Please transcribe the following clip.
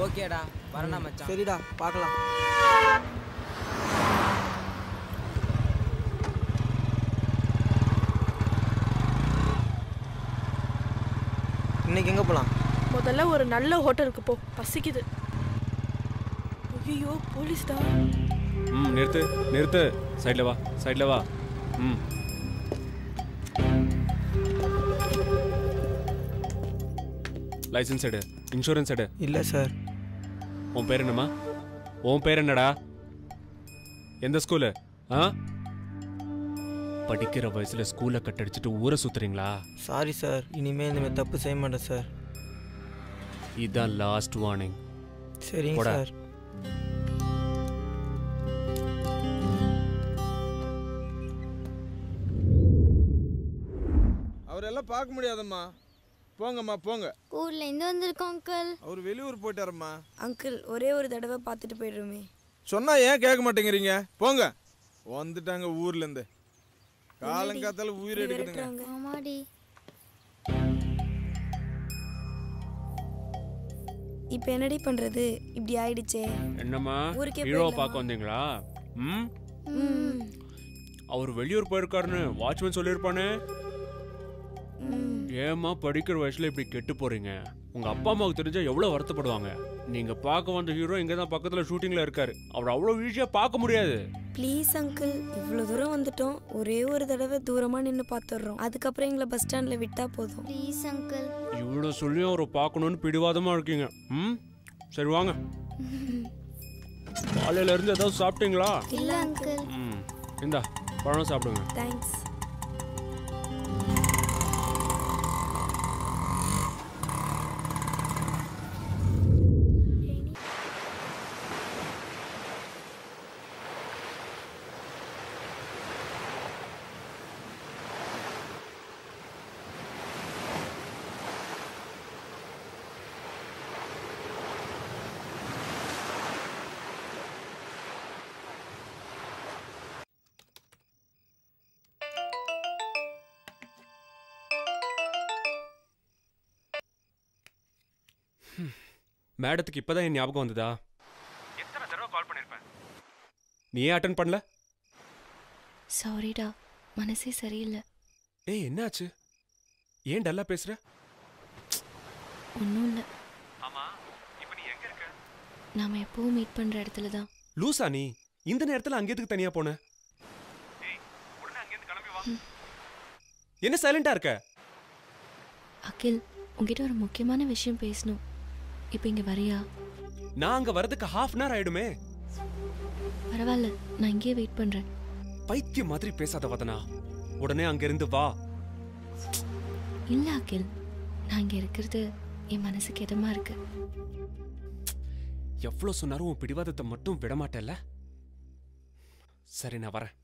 ஓகேடா வரேன்டா மச்சான். சரிடா பார்க்கலாம். இன்னைக்கு எங்கே போகலாம்? முதல்ல ஒரு நல்ல ஹோட்டலுக்கு போ, பசிக்குது. ஐயோ போலீஸ்டா. நிறுத்து நிறுத்து, சைடில் வா சைடில் வா. லைசன்ஸ் எடு, இன்சூரன்ஸ் எடு. இல்லை சார். உன் பேர் என்னம்மா? உன் பேர் என்னடா? எந்த ஸ்கூலு? படிக்கிற வயசுல ஸ்கூலை கட்டடிச்சிட்டு ஊரை சுத்துறீங்களா? சாரி சார், இனிமேல் இந்த மாதிரி தப்பு செய்ய மாட்டேன் சார். இதான் லாஸ்ட் வார்னிங். சரிங்க சார். அவரெல்லாம் பார்க்க முடியாதம்மா, போங்கம்மா போங்க. ஊர்ல இருந்து வந்திருக்கோம் அங்கிள். அவர் வெளியூர் போயிட்டாரம்மா. அங்கிள் ஒரே ஒரு தடவை பார்த்துட்டு போயிடுறோமே. சொன்னா ஏன் கேட்க மாட்டேங்கிறீங்க? போங்க. வந்துட்டாங்க ஊர்ல இருந்து, காலங்காத்தால உயிர் எடுக்குதுங்க. ஆமாடி. இப்போ என்னடி பண்றது? இப்படி ஆயிடுச்சே. என்னம்மா ஹீரோவை பார்க்க வந்தீங்களா? அவர் வெளியூர் போயிருக்காருன்னு வாட்ச்மேன் சொல்லியிருப்பானே. ஏமா படிக்கிற வயசுல இப்படி கெட்டு போறீங்க? உங்க அப்பா அம்மாவுக்கு தெரிஞ்சா எவ்வளவு வருத்தப்படுவாங்க. நீங்க பார்க்க வந்த ஹீரோ இங்க தான் பக்கத்துல ஷூட்டிங்ல இருக்காரு. அவர் அவ்வளவு ஈஸியா பார்க்க முடியாது. ப்ளீஸ் அங்கிள், இவ்வளவு தூரம் வந்துட்டோம், ஒரே ஒரு தடவை தூரமா நின்று பார்த்துடுறோம். அதுக்கப்புறம் எங்களை பஸ் ஸ்டாண்ட்ல விட்டா போதும். Please uncle. இவ்வளவு சொல்லியும் அவரை பார்க்கணும்னு பிடிவாதமா இருக்கீங்க. சரி வாங்க. காலையில இருந்து ஏதாவது சாப்பிட்டீங்களா? இல்ல அங்கிள். இந்தா பழம் சாப்பிடுங்க. தேங்க்ஸ். மேடத்துக்கு இப்பதான் என் ஞாபகம் வந்ததா? எத்தனை தடவை கால் பண்ணிருப்பேன், நீ ஏன் அட்டெண்ட் பண்ணல? சாரிடா, மனசே சரியில்லை. ஏய் என்னாச்சு? ஏன் டல்லா பேசுற? ஒன்றும் இல்லை. ஆமா இப்போ நீ எங்க இருக்க? நாம எப்பவும் மீட் பண்ற இடத்துல தான். லூசா நீ? இந்த நேரத்துல அங்க எதுக்கு தனியா போன? ஏய் உடனே அங்க இருந்து கிளம்பி வா. என்ன சைலண்டா இருக்க? அகில், உன்கிட்ட ஒரு முக்கியமான விஷயம் பேசணும். இப்போ இங்க வரியா? நான் அங்க வரதுக்கு ½ அன் ஹவர் ஆயிடுமே. பரவாயில்ல, நான் இங்கேயே வெயிட் பண்றேன். பைத்தியம் மாதிரி பேசாத வதனா, உடனே அங்க இருந்து வா. இல்ல அகில், நான் இங்க இருக்கிறது என் மனசுக்கு இதமா இருக்கு. எவ்வளவு சொன்னாலும் உன் பிடிவாதத்தை மட்டும் விட மாட்டேல்ல. சரி நான் வரேன்.